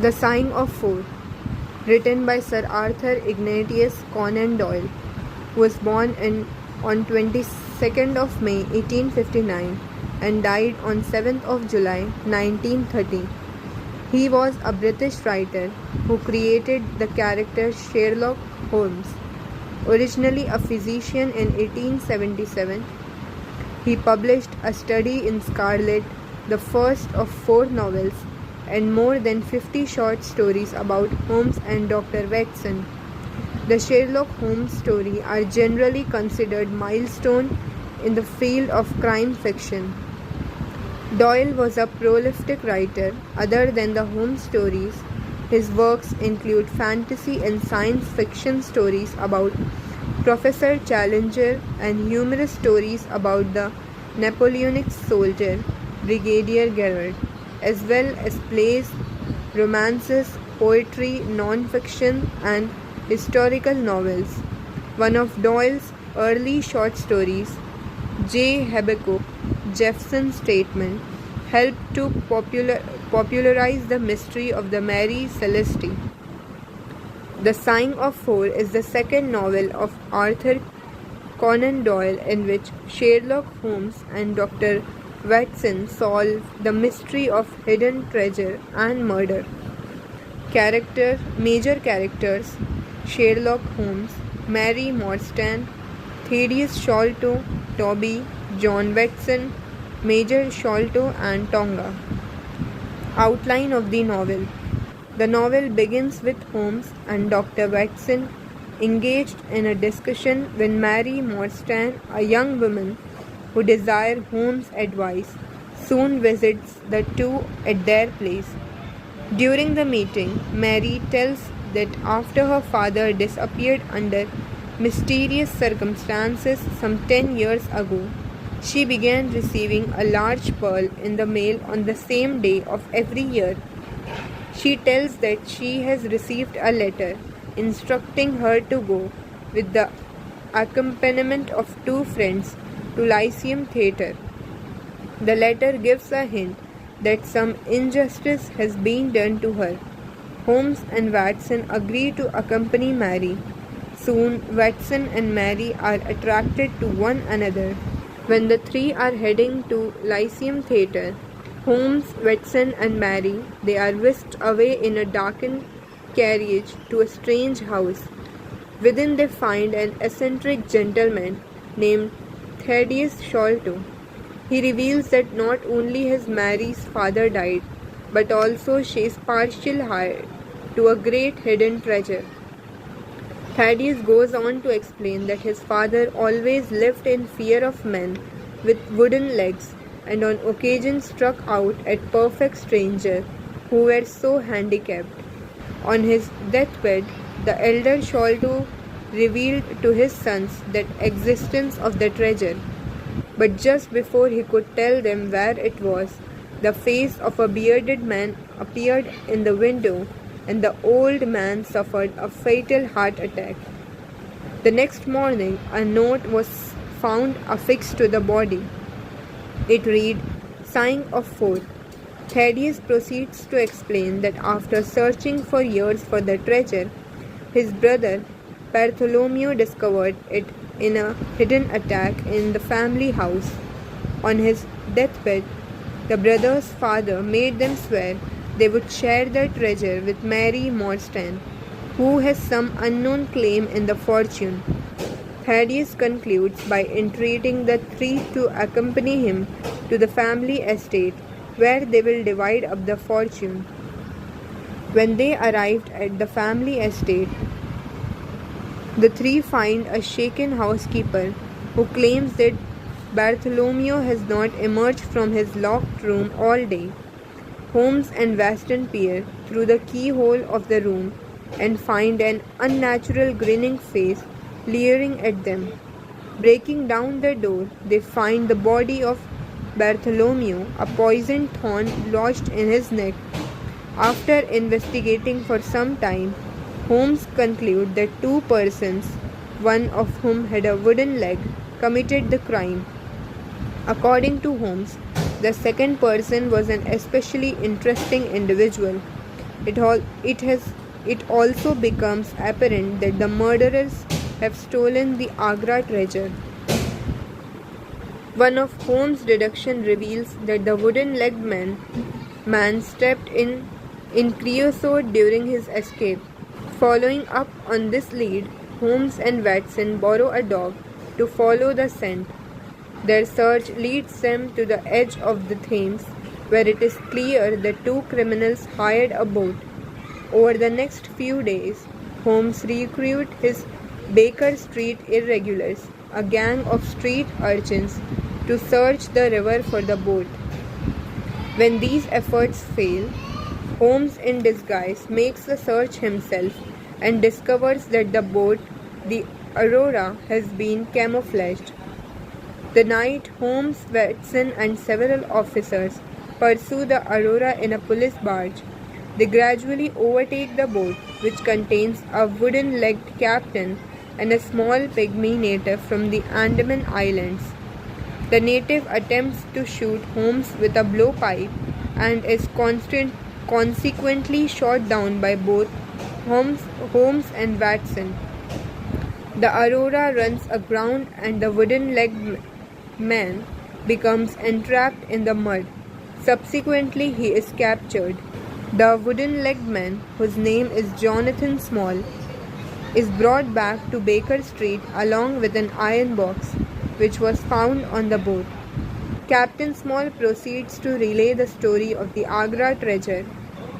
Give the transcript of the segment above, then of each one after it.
The Sighing of Four, written by Sir Arthur Ignatius Conan Doyle, who was born on 22nd of May 1859 and died on 7th of July 1930. He was a British writer who created the character Sherlock Holmes. Originally a physician in 1877, he published A Study in Scarlet, the first of 4 novels, and more than 50 short stories about Holmes and Dr. Watson. The Sherlock Holmes stories are generally considered milestone in the field of crime fiction. Doyle was a prolific writer. Other than the Holmes stories, his works include fantasy and science fiction stories about Professor Challenger and humorous stories about the Napoleonic soldier Brigadier Gerard, as well as plays, romances, poetry, non-fiction, and historical novels. One of Doyle's early short stories, J. Habakkuk Jeffson's Statement, helped to popularize the mystery of the Mary Celeste. The Sighing of Four is the second novel of Arthur Conan Doyle in which Sherlock Holmes and Dr. Watson solve the mystery of hidden treasure and murder. Major characters: Sherlock Holmes, Mary Morstan, Thaddeus Sholto, Toby, John Watson, Major Sholto, and Tonga. Outline of the novel. The novel begins with Holmes and Dr. Watson engaged in a discussion when Mary Morstan, a young woman who desires Holmes' advice, soon visits the two at their place. During the meeting, Mary tells that after her father disappeared under mysterious circumstances some 10 years ago, she began receiving a large pearl in the mail on the same day of every year. She tells that she has received a letter instructing her to go, with the accompaniment of 2 friends, to Lyceum Theatre. The letter gives a hint that some injustice has been done to her. Holmes and Watson agree to accompany Mary. Soon, Watson and Mary are attracted to one another. When the 3 are heading to Lyceum Theatre, Holmes, Watson, and Mary, they are whisked away in a darkened carriage to a strange house. Within they find an eccentric gentleman named Thaddeus Sholto. He reveals that not only has Mary's father died, but also she is partial heir to a great hidden treasure. Thaddeus goes on to explain that his father always lived in fear of men with wooden legs, and on occasion struck out at perfect strangers who were so handicapped. On his deathbed, the elder Sholto revealed to his sons the existence of the treasure. But just before he could tell them where it was, the face of a bearded man appeared in the window, and the old man suffered a fatal heart attack. The next morning, a note was found affixed to the body. It read, "Sighing of Four." Thaddeus proceeds to explain that after searching for years for the treasure, his brother Bartholomew discovered it in a hidden attack in the family house. On his deathbed, the brothers' father made them swear they would share the treasure with Mary Morstan, who has some unknown claim in the fortune. Thaddeus concludes by entreating the 3 to accompany him to the family estate, where they will divide up the fortune. When they arrived at the family estate, the 3 find a shaken housekeeper who claims that Bartholomew has not emerged from his locked room all day. Holmes and Watson peer through the keyhole of the room and find an unnatural grinning face leering at them. Breaking down the door, they find the body of Bartholomew, a poisoned thorn lodged in his neck. After investigating for some time, Holmes concludes that 2 persons, one of whom had a wooden leg, committed the crime. According to Holmes, the second person was an especially interesting individual. It also becomes apparent that the murderers have stolen the Agra treasure. One of Holmes' deduction reveals that the wooden-legged man stepped in creosote during his escape. Following up on this lead, Holmes and Watson borrow a dog to follow the scent. Their search leads them to the edge of the Thames, where it is clear the two criminals hired a boat. Over the next few days, Holmes recruited his Baker Street Irregulars, a gang of street urchins, to search the river for the boat. When these efforts fail, Holmes in disguise makes the search himself and discovers that the boat, the Aurora, has been camouflaged. The night, Holmes, Watson, and several officers pursue the Aurora in a police barge. They gradually overtake the boat, which contains a wooden-legged captain and a small pygmy native from the Andaman Islands. The native attempts to shoot Holmes with a blowpipe and is consequently shot down by both Holmes and Watson. The Aurora runs aground and the wooden-legged man becomes entrapped in the mud. Subsequently, he is captured. The wooden-legged man, whose name is Jonathan Small, is brought back to Baker Street along with an iron box, which was found on the boat. Captain Small proceeds to relay the story of the Agra treasure,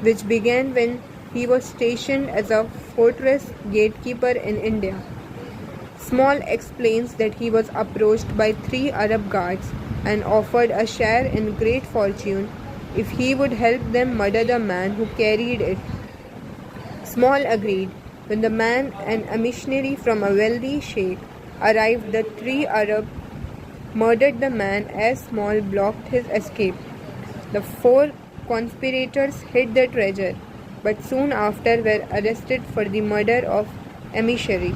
which began when he was stationed as a fortress gatekeeper in India. Small explains that he was approached by 3 Arab guards and offered a share in great fortune if he would help them murder the man who carried it. Small agreed. When the man and a missionary from a wealthy sheikh arrived, the 3 Arabs murdered the man as Small blocked his escape. The 4 conspirators hid the treasure, but soon after were arrested for the murder of emissary.